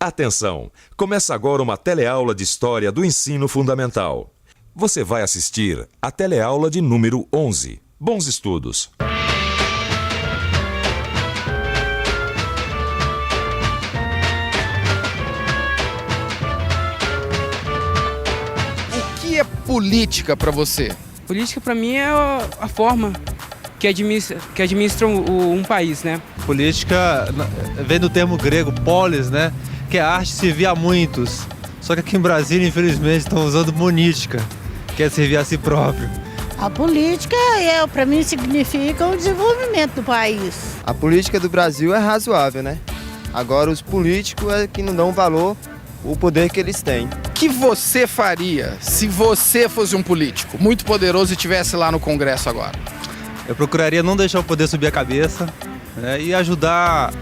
Atenção! Começa agora uma teleaula de História do Ensino Fundamental. Você vai assistir a teleaula de número 11. Bons estudos! O que é política para você? Política, para mim, é a forma que administra um país, né? Política vem do termo grego, polis, né? Que é a arte de servir a muitos. Só que aqui em Brasília, infelizmente, estão usando monítica, que é servir a si próprio. A política, para mim, significa o desenvolvimento do país. A política do Brasil é razoável, né? Agora, os políticos é que não dão valor ao poder que eles têm. O que você faria se você fosse um político muito poderoso e estivesse lá no Congresso agora? Eu procuraria não deixar o poder subir a cabeça, né, e ajudar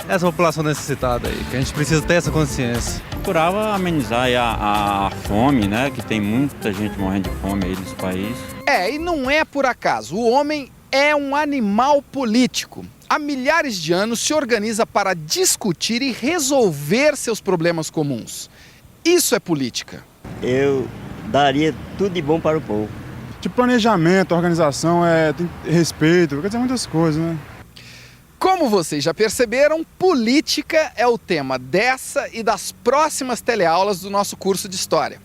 essa população necessitada aí, que a gente precisa ter essa consciência. Procurava amenizar aí a fome, né, que tem muita gente morrendo de fome aí nesse país. E não é por acaso. O homem é um animal político. Há milhares de anos se organiza para discutir e resolver seus problemas comuns. Isso é política. Eu daria tudo de bom para o povo. De planejamento, organização, tem respeito, quer dizer muitas coisas, né? Como vocês já perceberam, política é o tema dessa e das próximas teleaulas do nosso curso de História.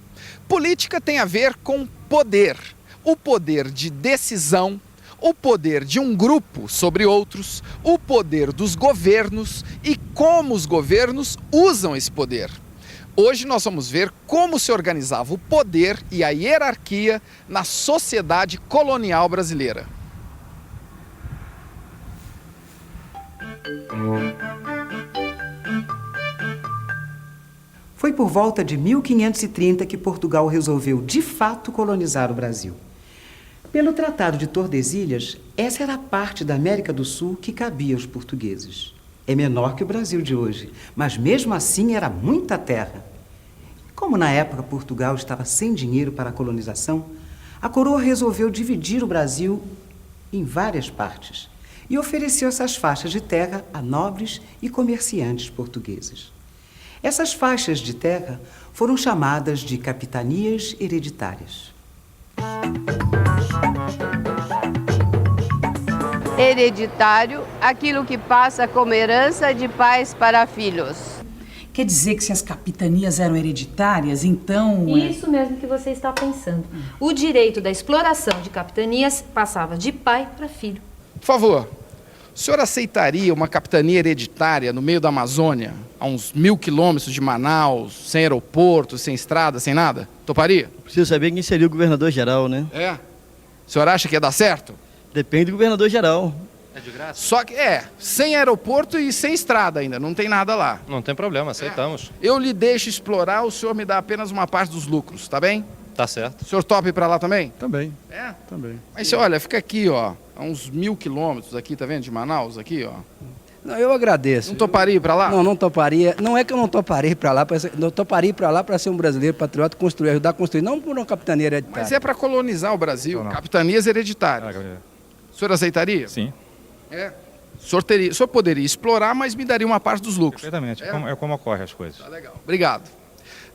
Política tem a ver com poder, o poder de decisão, o poder de um grupo sobre outros, o poder dos governos e como os governos usam esse poder. Hoje nós vamos ver como se organizava o poder e a hierarquia na sociedade colonial brasileira. Foi por volta de 1530 que Portugal resolveu de fato colonizar o Brasil. Pelo Tratado de Tordesilhas, essa era a parte da América do Sul que cabia aos portugueses. É menor que o Brasil de hoje, mas mesmo assim era muita terra. Como na época Portugal estava sem dinheiro para a colonização, a coroa resolveu dividir o Brasil em várias partes e ofereceu essas faixas de terra a nobres e comerciantes portugueses. Essas faixas de terra foram chamadas de capitanias hereditárias. Hereditário, aquilo que passa como herança de pais para filhos. Quer dizer que se as capitanias eram hereditárias, então... Isso mesmo que você está pensando. O direito da exploração de capitanias passava de pai para filho. Por favor, o senhor aceitaria uma capitania hereditária no meio da Amazônia, a uns 1000 quilômetros de Manaus, sem aeroporto, sem estrada, sem nada? Toparia? Preciso saber quem seria o governador-geral, né? O senhor acha que ia dar certo? Depende do governador-geral. É de graça? Só que sem aeroporto e sem estrada ainda, não tem nada lá. Não tem problema, aceitamos. Eu lhe deixo explorar, o senhor me dá apenas uma parte dos lucros, tá bem? Tá certo. O senhor topa ir pra lá também? Também. Também. Mas olha, fica aqui, ó, a uns 1000 quilômetros aqui, tá vendo, de Manaus, aqui, ó. Não, eu agradeço. Não toparia ir pra lá? Não, não toparia. Não é que eu não toparia ir pra lá, eu toparia ir pra lá para ser um brasileiro patriota, ajudar a construir, não por uma capitania hereditária. Mas é pra colonizar o Brasil, capitanias hereditárias. O senhor aceitaria? Sim. O senhor poderia explorar, mas me daria uma parte dos lucros. Perfeitamente, é como ocorrem as coisas. Tá legal, obrigado.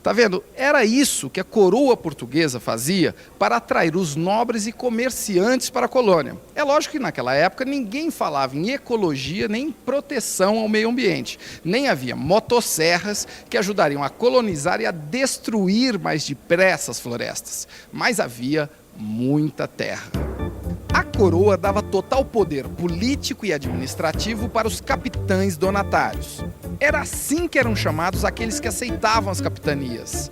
Tá vendo? Era isso que a coroa portuguesa fazia para atrair os nobres e comerciantes para a colônia. É lógico que naquela época ninguém falava em ecologia nem em proteção ao meio ambiente. Nem havia motosserras que ajudariam a colonizar e a destruir mais depressa as florestas. Mas havia muita terra. A coroa dava total poder político e administrativo para os capitães donatários. Era assim que eram chamados aqueles que aceitavam as capitanias.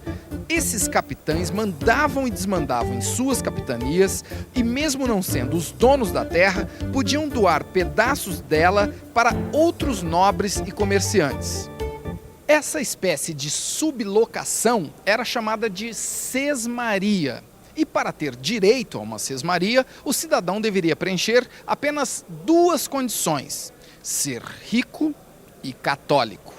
Esses capitães mandavam e desmandavam em suas capitanias e, mesmo não sendo os donos da terra, podiam doar pedaços dela para outros nobres e comerciantes. Essa espécie de sublocação era chamada de sesmaria. E para ter direito a uma sesmaria, o cidadão deveria preencher apenas 2 condições: ser rico e católico.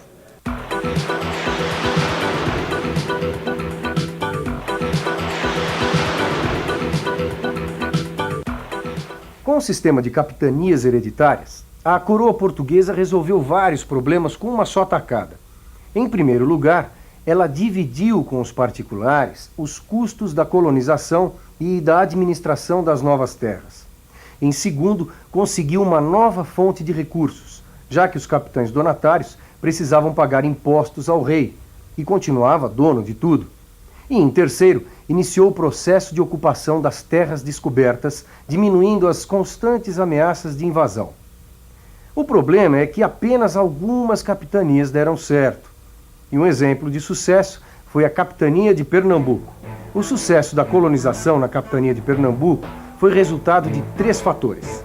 Com o sistema de capitanias hereditárias, a coroa portuguesa resolveu vários problemas com uma só tacada. Em primeiro lugar, ela dividiu com os particulares os custos da colonização e da administração das novas terras. Em segundo, conseguiu uma nova fonte de recursos, já que os capitães donatários precisavam pagar impostos ao rei e continuava dono de tudo. E em terceiro, iniciou o processo de ocupação das terras descobertas, diminuindo as constantes ameaças de invasão. O problema é que apenas algumas capitanias deram certo. E um exemplo de sucesso foi a capitania de Pernambuco. O sucesso da colonização na capitania de Pernambuco foi resultado de 3 fatores: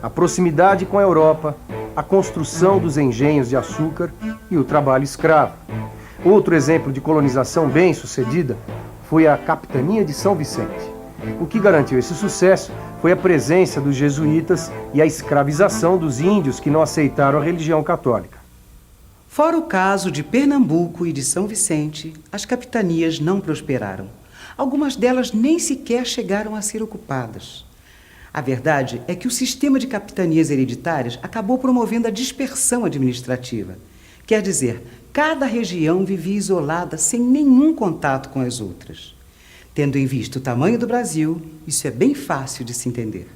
a proximidade com a Europa, a construção dos engenhos de açúcar e o trabalho escravo. Outro exemplo de colonização bem-sucedida foi a capitania de São Vicente. O que garantiu esse sucesso foi a presença dos jesuítas e a escravização dos índios que não aceitaram a religião católica. Fora o caso de Pernambuco e de São Vicente, as capitanias não prosperaram. Algumas delas nem sequer chegaram a ser ocupadas. A verdade é que o sistema de capitanias hereditárias acabou promovendo a dispersão administrativa. Quer dizer, cada região vivia isolada sem nenhum contato com as outras. Tendo em vista o tamanho do Brasil, isso é bem fácil de se entender.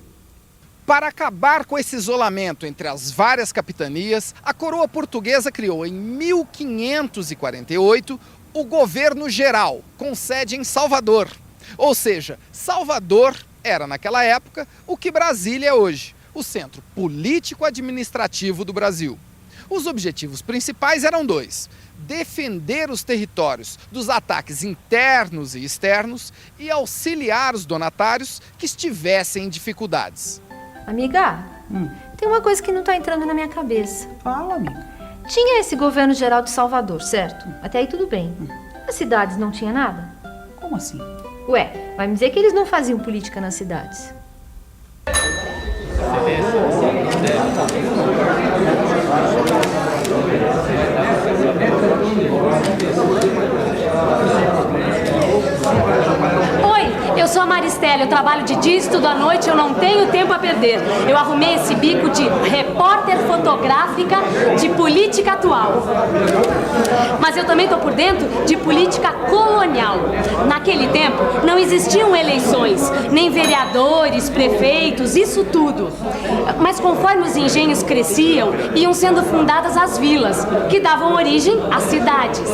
Para acabar com esse isolamento entre as várias capitanias, a coroa portuguesa criou em 1548 o governo geral, com sede em Salvador. Ou seja, Salvador era naquela época o que Brasília é hoje, o centro político-administrativo do Brasil. Os objetivos principais eram 2: defender os territórios dos ataques internos e externos e auxiliar os donatários que estivessem em dificuldades. Amiga, tem uma coisa que não tá entrando na minha cabeça. Fala, amiga. Tinha esse governo geral de Salvador, certo? Até aí tudo bem. As cidades não tinha nada? Como assim? Ué, vai me dizer que eles não faziam política nas cidades. Oi, eu sou a Maristela, eu trabalho de dia, estudo à noite, eu não tenho tempo a perder. Eu arrumei esse bico de repórter fotográfica de política atual. Mas eu também tô por dentro de política colonial. Naquele tempo não existiam eleições, nem vereadores, prefeitos, isso tudo. Mas conforme os engenhos cresciam, iam sendo fundadas as vilas, que davam origem às cidades.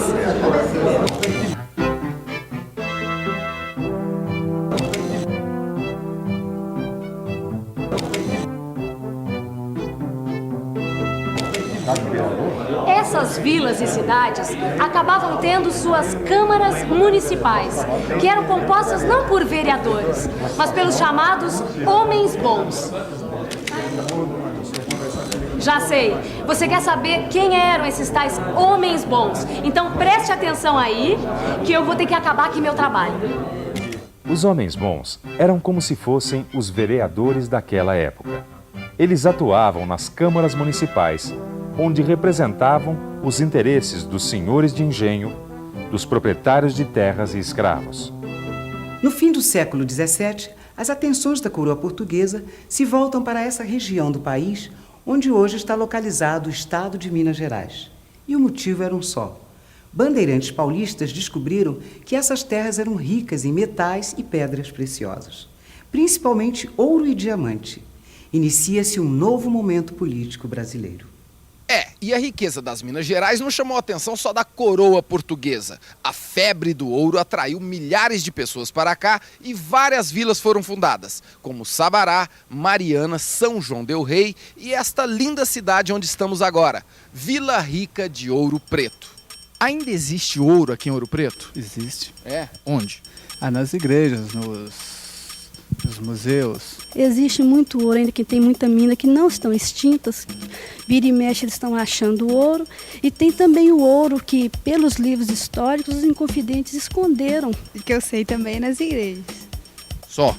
Essas vilas e cidades acabavam tendo suas câmaras municipais, que eram compostas não por vereadores, mas pelos chamados homens bons. Já sei, você quer saber quem eram esses tais homens bons? Então preste atenção aí, que eu vou ter que acabar aqui meu trabalho. Os homens bons eram como se fossem os vereadores daquela época. Eles atuavam nas câmaras municipais, onde representavam os interesses dos senhores de engenho, dos proprietários de terras e escravos. No fim do século XVII, as atenções da coroa portuguesa se voltam para essa região do país onde hoje está localizado o estado de Minas Gerais. E o motivo era um só. Bandeirantes paulistas descobriram que essas terras eram ricas em metais e pedras preciosas, principalmente ouro e diamante. Inicia-se um novo momento político brasileiro. E a riqueza das Minas Gerais não chamou a atenção só da coroa portuguesa. A febre do ouro atraiu milhares de pessoas para cá e várias vilas foram fundadas, como Sabará, Mariana, São João del Rei e esta linda cidade onde estamos agora, Vila Rica de Ouro Preto. Ainda existe ouro aqui em Ouro Preto? Existe. É? Onde? Nas igrejas, nos museus. Existe muito ouro ainda, que tem muita mina que não estão extintas. Vira e mexe, eles estão achando ouro. E tem também o ouro que, pelos livros históricos, os inconfidentes esconderam. E que eu sei também nas igrejas. Só?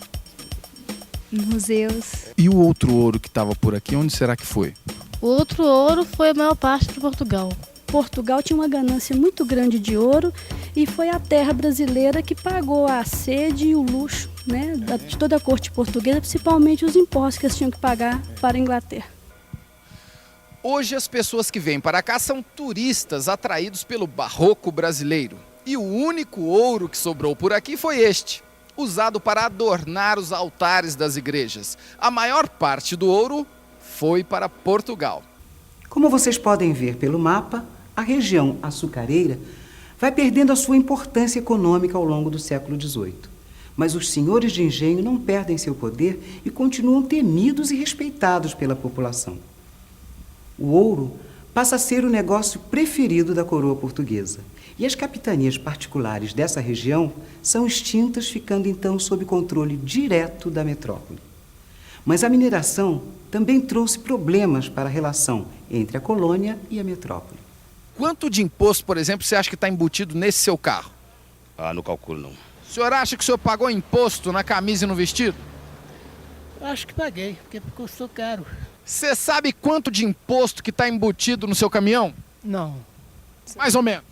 Nos museus. E o outro ouro que estava por aqui, onde será que foi? O outro ouro foi a maior parte para Portugal. Portugal tinha uma ganância muito grande de ouro e foi a terra brasileira que pagou a sede e o luxo, né, de toda a corte portuguesa, principalmente os impostos que eles tinham que pagar para a Inglaterra. Hoje as pessoas que vêm para cá são turistas atraídos pelo barroco brasileiro. E o único ouro que sobrou por aqui foi este, usado para adornar os altares das igrejas. A maior parte do ouro foi para Portugal. Como vocês podem ver pelo mapa, a região açucareira vai perdendo a sua importância econômica ao longo do século XVIII. Mas os senhores de engenho não perdem seu poder e continuam temidos e respeitados pela população. O ouro passa a ser o negócio preferido da coroa portuguesa. E as capitanias particulares dessa região são extintas, ficando então sob controle direto da metrópole. Mas a mineração também trouxe problemas para a relação entre a colônia e a metrópole. Quanto de imposto, por exemplo, você acha que está embutido nesse seu carro? Ah, não calculo não. O senhor acha que o senhor pagou imposto na camisa e no vestido? Acho que paguei, porque custou caro. Você sabe quanto de imposto que está embutido no seu caminhão? Não. Mais ou menos.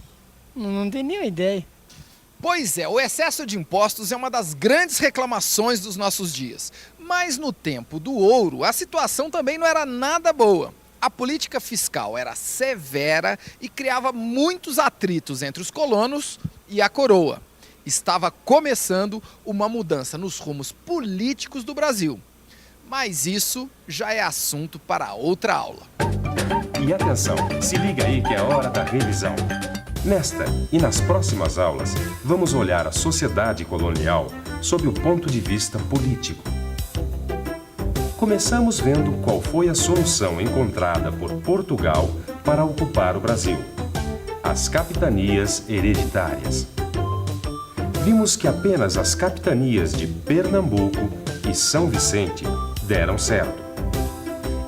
Não tenho nenhuma ideia. Pois é, o excesso de impostos é uma das grandes reclamações dos nossos dias. Mas no tempo do ouro, a situação também não era nada boa. A política fiscal era severa e criava muitos atritos entre os colonos e a coroa. Estava começando uma mudança nos rumos políticos do Brasil. Mas isso já é assunto para outra aula. E atenção, se liga aí que é hora da revisão. Nesta e nas próximas aulas, vamos olhar a sociedade colonial sob o ponto de vista político. Começamos vendo qual foi a solução encontrada por Portugal para ocupar o Brasil: as capitanias hereditárias. Vimos que apenas as capitanias de Pernambuco e São Vicente deram certo.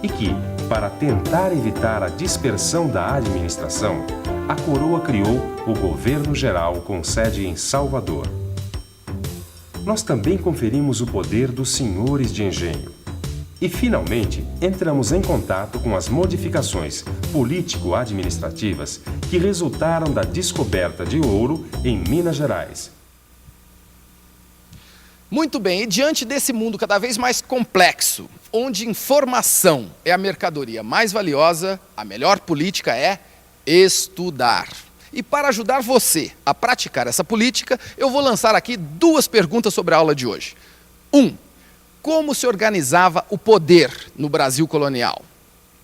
E que, para tentar evitar a dispersão da administração, a coroa criou o Governo Geral com sede em Salvador. Nós também conferimos o poder dos senhores de engenho. E, finalmente, entramos em contato com as modificações político-administrativas que resultaram da descoberta de ouro em Minas Gerais. Muito bem, e diante desse mundo cada vez mais complexo, onde informação é a mercadoria mais valiosa, a melhor política é estudar. E para ajudar você a praticar essa política, eu vou lançar aqui 2 perguntas sobre a aula de hoje. 1. Como se organizava o poder no Brasil colonial?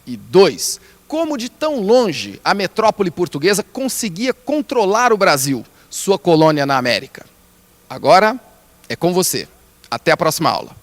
E 2. Como de tão longe a metrópole portuguesa conseguia controlar o Brasil, sua colônia na América? Agora é com você. Até a próxima aula.